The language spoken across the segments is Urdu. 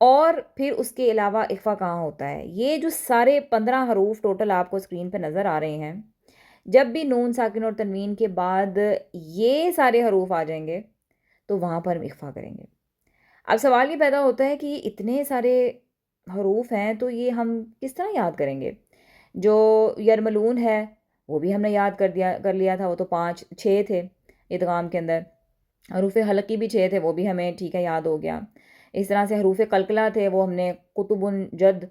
اور پھر اس کے علاوہ اخفا کہاں ہوتا ہے. یہ جو سارے 15 حروف ٹوٹل آپ کو اسکرین پہ نظر آ رہے ہیں، جب بھی نون ساکن اور تنوین کے بعد یہ سارے حروف آ جائیں گے تو وہاں پر ہم اخفا کریں گے. اب سوال یہ پیدا ہوتا ہے کہ یہ اتنے سارے حروف ہیں تو یہ ہم کس طرح یاد کریں گے. جو یرملون ہے وہ بھی ہم نے یاد کر لیا تھا، وہ تو 6 تھے ادغام کے اندر. حروف حلقی بھی 6 تھے، وہ بھی ہمیں ٹھیک ہے یاد ہو گیا. اس طرح سے حروف قلقلہ تھے، وہ ہم نے قطب جد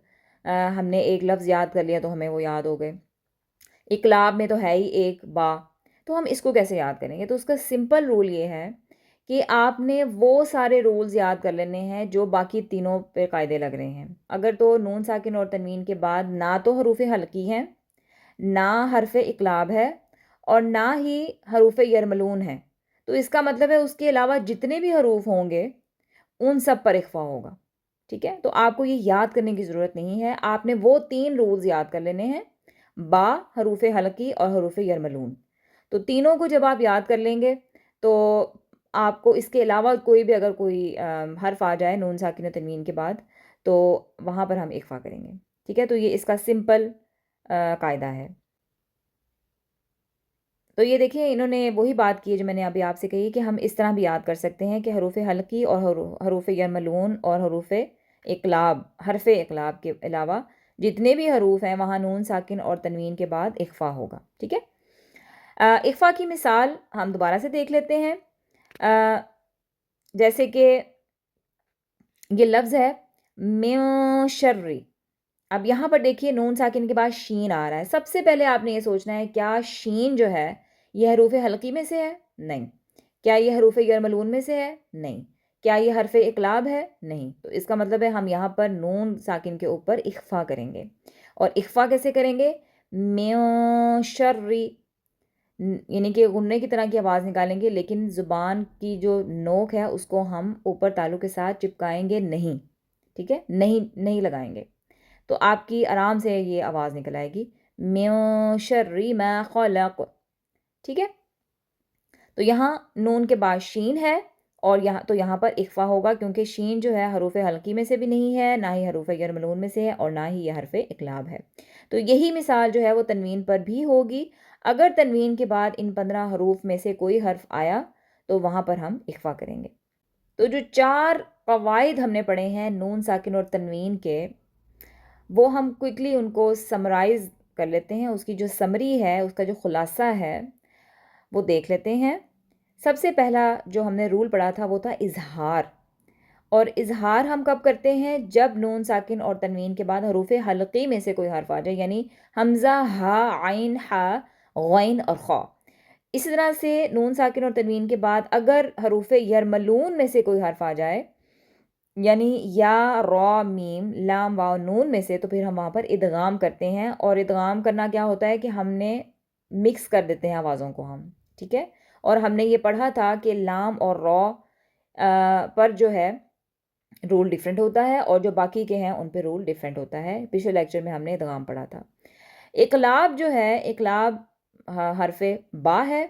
ہم نے ایک لفظ یاد کر لیا تو ہمیں وہ یاد ہو گئے. اقلاب میں تو ہے ہی ایک با، تو ہم اس کو کیسے یاد کریں گے. تو اس کا سمپل رول یہ ہے کہ آپ نے وہ سارے رولز یاد کر لینے ہیں جو باقی تینوں پہ قاعدے لگ رہے ہیں. اگر تو نون ساکن اور تنوین کے بعد نہ تو حروف حلقی ہیں، نہ حرف اقلاب ہے، اور نہ ہی حروف یرملون ہیں، تو اس کا مطلب ہے اس کے علاوہ جتنے بھی حروف ہوں گے ان سب پر اخفا ہوگا. ٹھیک ہے، تو آپ کو یہ یاد کرنے کی ضرورت نہیں ہے، آپ نے وہ 3 رولز یاد کر لینے ہیں: با، حروف حلقی اور حروف یرملون. تو تینوں کو جب آپ یاد کر لیں گے تو آپ کو اس کے علاوہ کوئی بھی اگر کوئی حرف آ جائے نون ساکن و تنوین کے بعد تو وہاں پر ہم اخفا کریں گے. ٹھیک ہے، تو یہ اس کا سمپل قاعدہ ہے. تو یہ دیکھیں انہوں نے وہی بات کی ہے جو میں نے ابھی آپ سے کہی کہ ہم اس طرح بھی یاد کر سکتے ہیں کہ حروف حلقی اور حروف یرملون اور حروف اقلاب، حرف اقلاب کے علاوہ جتنے بھی حروف ہیں وہاں نون ساکن اور تنوین کے بعد اخفا ہوگا. ٹھیک ہے، اخفا کی مثال ہم دوبارہ سے دیکھ لیتے ہیں. جیسے کہ یہ لفظ ہے من شرری. اب یہاں پر دیکھیے نون ساکن کے بعد شین آ رہا ہے. سب سے پہلے آپ نے یہ سوچنا ہے کیا شین جو ہے یہ حروف حلقی میں سے ہے؟ نہیں. کیا یہ حروف یرملون میں سے ہے؟ نہیں. کیا یہ حرف اقلاب ہے؟ نہیں. تو اس کا مطلب ہے ہم یہاں پر نون ساکن کے اوپر اخفا کریں گے. اور اخفا کیسے کریں گے؟ من شرری، یعنی کہ غنّے کی طرح کی آواز نکالیں گے، لیکن زبان کی جو نوک ہے اس کو ہم اوپر تالو کے ساتھ چپکائیں گے نہیں. ٹھیک ہے، نہیں لگائیں گے. تو آپ کی آرام سے یہ آواز نکل آئے گی من شر ما خلق. ٹھیک ہے، تو یہاں نون کے بعد شین ہے اور یہاں پر اخفا ہوگا کیونکہ شین جو ہے حروف حلقی میں سے بھی نہیں ہے، نہ ہی حروف یرملون میں سے ہے، اور نہ ہی یہ حرف اقلاب ہے. تو یہی مثال جو ہے وہ تنوین پر بھی ہوگی. اگر تنوین کے بعد ان 15 حروف میں سے کوئی حرف آیا تو وہاں پر ہم اخفا کریں گے. تو جو 4 قواعد ہم نے پڑھے ہیں نون ساکن اور تنوین کے، وہ ہم کوئکلی ان کو سمرائز کر لیتے ہیں. اس کی جو سمری ہے، اس کا جو خلاصہ ہے وہ دیکھ لیتے ہیں. سب سے پہلا جو ہم نے رول پڑھا تھا وہ تھا اظہار. اور اظہار ہم کب کرتے ہیں؟ جب نون ساکن اور تنوین کے بعد حروف حلقی میں سے کوئی حرف آ جائے، یعنی حمزہ، ہا، عین، ہا، غین اور خا. اسی طرح سے نون ساکن اور تنوین کے بعد اگر حروف یرملون میں سے کوئی حرف آ جائے، یعنی یا، را، میم، لام، واو، نون میں سے، تو پھر ہم وہاں پر ادغام کرتے ہیں. اور ادغام کرنا کیا ہوتا ہے کہ ہم نے مکس کر دیتے ہیں آوازوں کو ہم. ٹھیک ہے، اور ہم نے یہ پڑھا تھا کہ لام اور را پر جو ہے رول ڈیفرنٹ ہوتا ہے اور جو باقی کے ہیں ان پہ رول ڈیفرنٹ ہوتا ہے. پچھلے لیکچر میں ہم نے ادغام پڑھا تھا. اقلاب جو ہے، اقلاب حرف با ہے،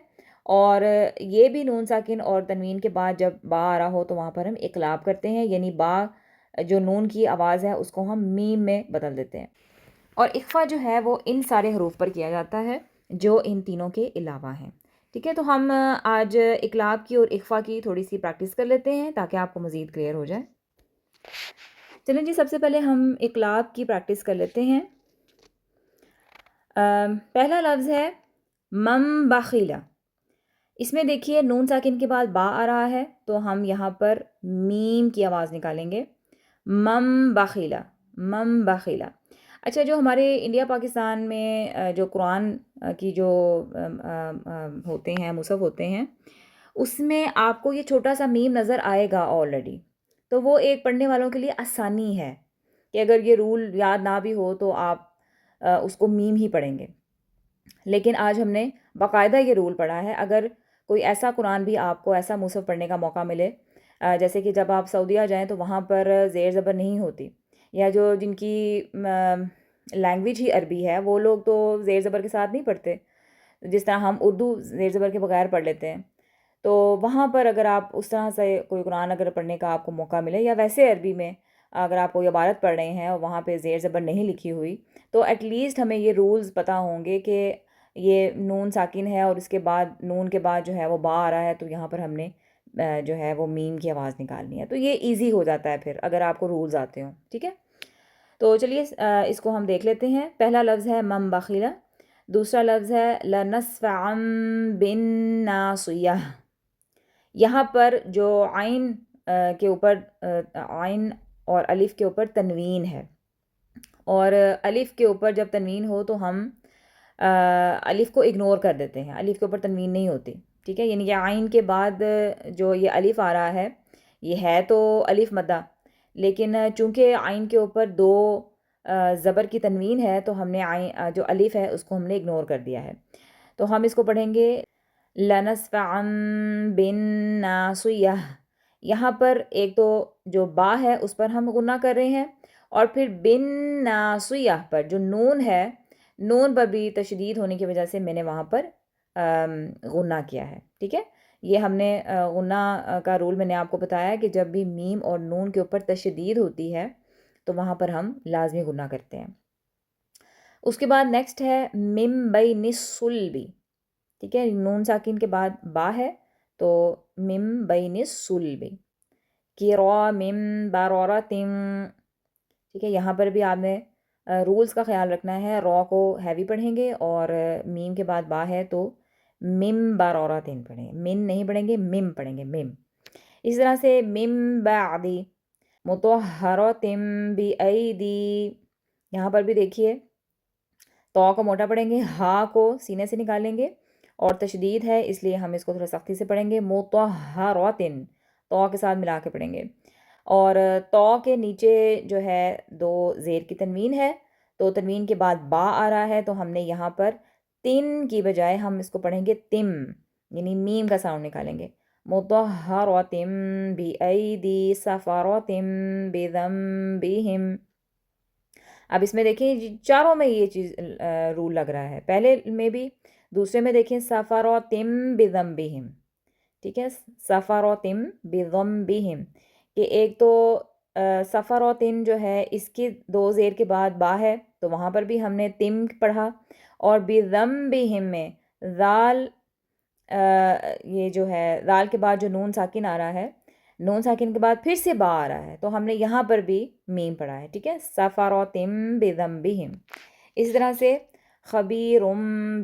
اور یہ بھی نون ساکن اور تنوین کے بعد جب با آ رہا ہو تو وہاں پر ہم اقلاب کرتے ہیں، یعنی با جو نون کی آواز ہے اس کو ہم میم میں بدل دیتے ہیں. اور اخفا جو ہے وہ ان سارے حروف پر کیا جاتا ہے جو ان تینوں کے علاوہ ہیں. ٹھیک ہے، تو ہم آج اقلاب کی اور اخفا کی تھوڑی سی پریکٹس کر لیتے ہیں تاکہ آپ کو مزید کلیئر ہو جائے. چلیں جی، سب سے پہلے ہم اقلاب کی پریکٹس کر لیتے ہیں. پہلا لفظ ہے من بخیلا. اس میں دیکھیے نون ساکن کے بعد با آ رہا ہے تو ہم یہاں پر میم کی آواز نکالیں گے. من بخیلا، من بخیلا. اچھا، جو ہمارے انڈیا پاکستان میں جو قرآن کی جو ہوتے ہیں، مصحف ہوتے ہیں، اس میں آپ کو یہ چھوٹا سا میم نظر آئے گا آلریڈی. تو وہ ایک پڑھنے والوں کے لیے آسانی ہے کہ اگر یہ رول یاد نہ بھی ہو تو آپ اس کو میم ہی پڑھیں گے. لیکن آج ہم نے باقاعدہ یہ رول پڑھا ہے. اگر کوئی ایسا قرآن بھی آپ کو ایسا مصحف پڑھنے کا موقع ملے، جیسے کہ جب آپ سعودیہ جائیں تو وہاں پر زیر زبر نہیں ہوتی، یا جو جن کی لینگویج ہی عربی ہے وہ لوگ تو زیر زبر کے ساتھ نہیں پڑھتے، جس طرح ہم اردو زیر زبر کے بغیر پڑھ لیتے ہیں. تو وہاں پر اگر آپ اس طرح سے کوئی قرآن اگر پڑھنے کا آپ کو موقع ملے، یا ویسے عربی میں اگر آپ کوئی عبارت پڑھ رہے ہیں اور وہاں پہ زیر زبر نہیں لکھی ہوئی تو ایٹ لیسٹ ہمیں یہ رولز پتہ ہوں گے کہ یہ نون ساکن ہے اور اس کے بعد نون کے بعد جو ہے وہ با آ رہا ہے، تو یہاں پر ہم نے جو ہے وہ میم کی آواز نکالنی ہے. تو یہ ایزی ہو جاتا ہے پھر اگر آپ کو رولز آتے ہوں. ٹھیک ہے، تو چلیے اس کو ہم دیکھ لیتے ہیں. پہلا لفظ ہے من بخیلہ، دوسرا لفظ ہے لنصفعا بالناصیہ. یہاں پر جو عین کے اوپر عین اور الف کے اوپر تنوین ہے، اور الف کے اوپر جب تنوین ہو تو ہم الف کو اگنور کر دیتے ہیں، الف کے اوپر تنوین نہیں ہوتی. ٹھیک ہے، یعنی کہ عین کے بعد جو یہ الف آ رہا ہے یہ ہے تو الف مدہ، لیکن چونکہ عین کے اوپر دو زبر کی تنوین ہے تو ہم نے عین جو الف ہے اس کو ہم نے اگنور کر دیا ہے. تو ہم اس کو پڑھیں گے لنصفعا بالناصیہ. یہاں پر ایک تو جو با ہے اس پر ہم غنہ کر رہے ہیں، اور پھر بالناصیہ پر جو نون ہے، نون پر بھی تشدید ہونے کی وجہ سے میں نے وہاں پر غنہ کیا ہے. ٹھیک ہے، یہ ہم نے غنہ کا رول میں نے آپ کو بتایا کہ جب بھی میم اور نون کے اوپر تشدید ہوتی ہے تو وہاں پر ہم لازمی غنہ کرتے ہیں. اس کے بعد نیکسٹ ہے من بین الصلب. ٹھیک ہے، نون ساکن کے بعد با ہے تو من بین الصلب. کرام بررۃ. ٹھیک ہے، یہاں پر بھی آپ نے رولز کا خیال رکھنا ہے. را کو ہیوی پڑھیں گے اور میم کے بعد با ہے تو مم بررۃ پڑھیں گے، من نہیں پڑھیں گے، مم پڑھیں گے، مم. اس طرح سے مم بعد مطہرۃ بایدی. یہاں پر بھی دیکھیے تو کو موٹا پڑھیں گے، ہا کو سینے سے نکالیں گے، اور تشدید ہے اس لیے ہم اس کو تھوڑا سختی سے پڑھیں گے. مطہرۃ تو کے ساتھ ملا کے پڑھیں گے. اور تو کے نیچے جو ہے دو زیر کی تنوین ہے، تو تنوین کے بعد با آ رہا ہے تو ہم نے یہاں پر تن کی بجائے ہم اس کو پڑھیں گے تم، یعنی میم کا ساؤنڈ نکالیں گے. مطہرۃ بایدی سفرۃ بذنبہم. اب اس میں دیکھیں چاروں میں یہ چیز رول لگ رہا ہے، پہلے میں بھی، دوسرے میں دیکھیں سفرۃ بذنبہم. ٹھیک ہے، سفرۃ بذنبہم، کہ ایک تو سفرۃ جو ہے اس کے دو زیر کے بعد با ہے تو وہاں پر بھی ہم نے تم پڑھا، اور بذنبہم میں ذال یہ جو ہے ذال کے بعد جو نون ساکن آ رہا ہے، نون ساکن کے بعد پھر سے با آ رہا ہے تو ہم نے یہاں پر بھی میم پڑھا ہے. ٹھیک ہے، سفرۃ بذنبہم. اس طرح سے خبیر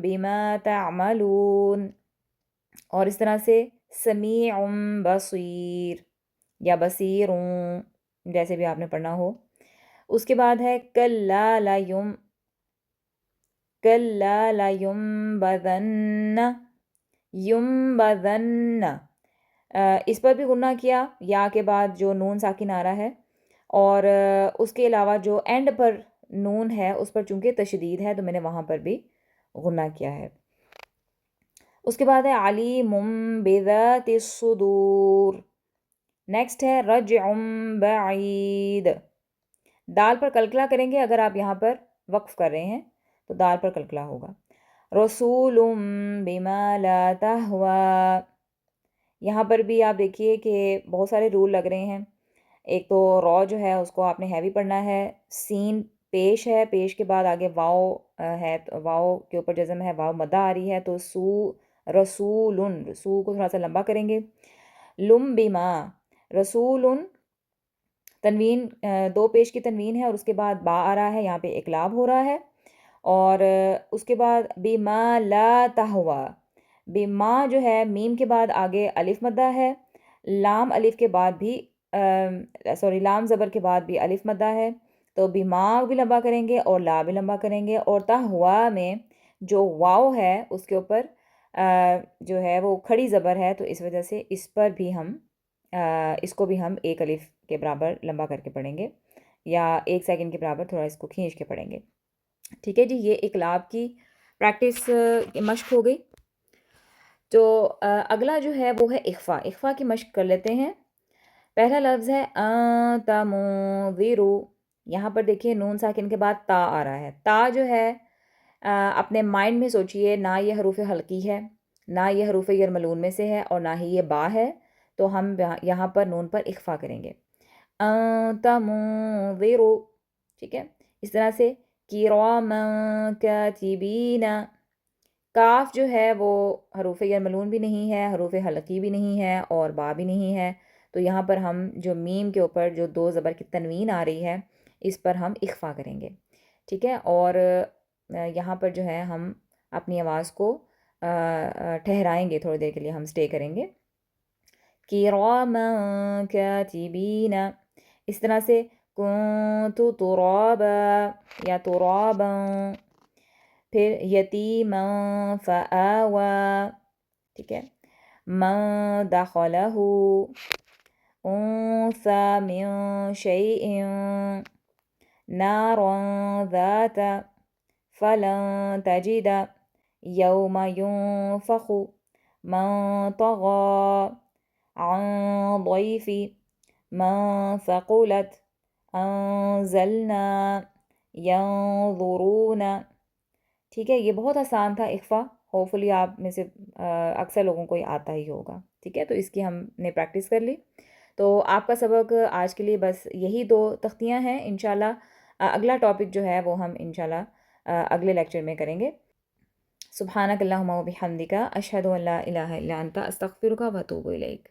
بما تعملون، اور اس طرح سے سمیع بصیر یا بصیر، جیسے بھی آپ نے پڑھنا ہو. اس کے بعد ہے کلا لینبذن، ینبذن. اس پر بھی غنہ کیا یا کے بعد جو نون ساکن آ رہا ہے، اور اس کے علاوہ جو اینڈ پر نون ہے اس پر چونکہ تشدید ہے تو میں نے وہاں پر بھی غنہ کیا ہے. اس کے بعد ہے علیم بذات الصدور. نیکسٹ ہے رجع بعید. دال پر کلکلا کریں گے، اگر آپ یہاں پر وقف کر رہے ہیں تو دال پر کلکلا ہوگا. رسول بما لا تہوی. یہاں پر بھی آپ دیکھیے کہ بہت سارے رول لگ رہے ہیں. ایک تو را جو ہے اس کو آپ نے ہیوی پڑھنا ہے، سین پیش ہے، پیش کے بعد آگے واؤ ہے، تو واؤ کے اوپر جزم ہے، واؤ مدہ آ رہی ہے تو رسولن، رسول کو تھوڑا سا لمبا کریں گے. لم بما، رسولن تنوین دو پیش کی تنوین ہے اور اس کے بعد با آ رہا ہے، یہاں پہ اقلاب ہو رہا ہے. اور اس کے بعد بما لا تہوی، بما جو ہے میم کے بعد آگے الف مدہ ہے، لام الف کے بعد بھی لام زبر کے بعد بھی الف مدہ ہے، تو بما بھی لمبا کریں گے اور لا بھی لمبا کریں گے. اور تہوی میں جو واو ہے اس کے اوپر جو ہے وہ کھڑی زبر ہے تو اس وجہ سے اس پر بھی ہم اس کو بھی ہم ایک الف کے برابر لمبا کر کے پڑھیں گے، یا 1 سیکنڈ کے برابر تھوڑا اس کو کھینچ کے پڑھیں گے. ٹھیک ہے جی، یہ اقلاب کی پریکٹس مشق ہو گئی. تو اگلا جو ہے وہ ہے اخفا. اخفا کی مشق کر لیتے ہیں. پہلا لفظ ہے انت منذر. یہاں پر دیکھیے نون ساکن کے بعد تا آ رہا ہے. تا جو ہے اپنے مائنڈ میں سوچئے، نہ یہ حروف حلقی ہے، نہ یہ حروف یرملون میں سے ہے، اور نہ ہی یہ با ہے، تو ہم یہاں پر نون پر اخفا کریں گے. أنت منظر. ٹھیک ہے، اس طرح سے کراما کاتبین. کاف جو ہے وہ حروف یرملون بھی نہیں ہے، حروف حلقی بھی نہیں ہے، اور با بھی نہیں ہے. تو یہاں پر ہم جو میم کے اوپر جو دو زبر کی تنوین آ رہی ہے اس پر ہم اخفا کریں گے. ٹھیک ہے، اور یہاں پر جو ہے ہم اپنی آواز کو ٹھہرائیں گے، تھوڑی دیر کے لیے ہم سٹے کریں گے. کراما کاتبین. اس طرح سے کنت ترابا یا ترابا. پھر یتیما فآوا. ٹھیک ہے، من دخلہ انثى من شيء نارا ذات فلن تجد يوم ينفخ من طغى عن ضيف من ثقلت انزلنا ينظرون. ٹھیک ہے، یہ بہت آسان تھا اخفا. ہوپفلی آپ میں سے اکثر لوگوں کو یہ آتا ہی ہوگا. ٹھیک ہے، تو اس کی ہم نے پریکٹس کر لی. تو آپ کا سبق آج کے لیے بس یہی دو تختیاں ہیں. انشاءاللہ اگلا ٹاپک جو ہے وہ ہم انشاءاللہ اگلے لیکچر میں کریں گے. سبحانک اللہم و بحمدک اشہد ان لا الہ الا انت استغفرک و اتوب الیک.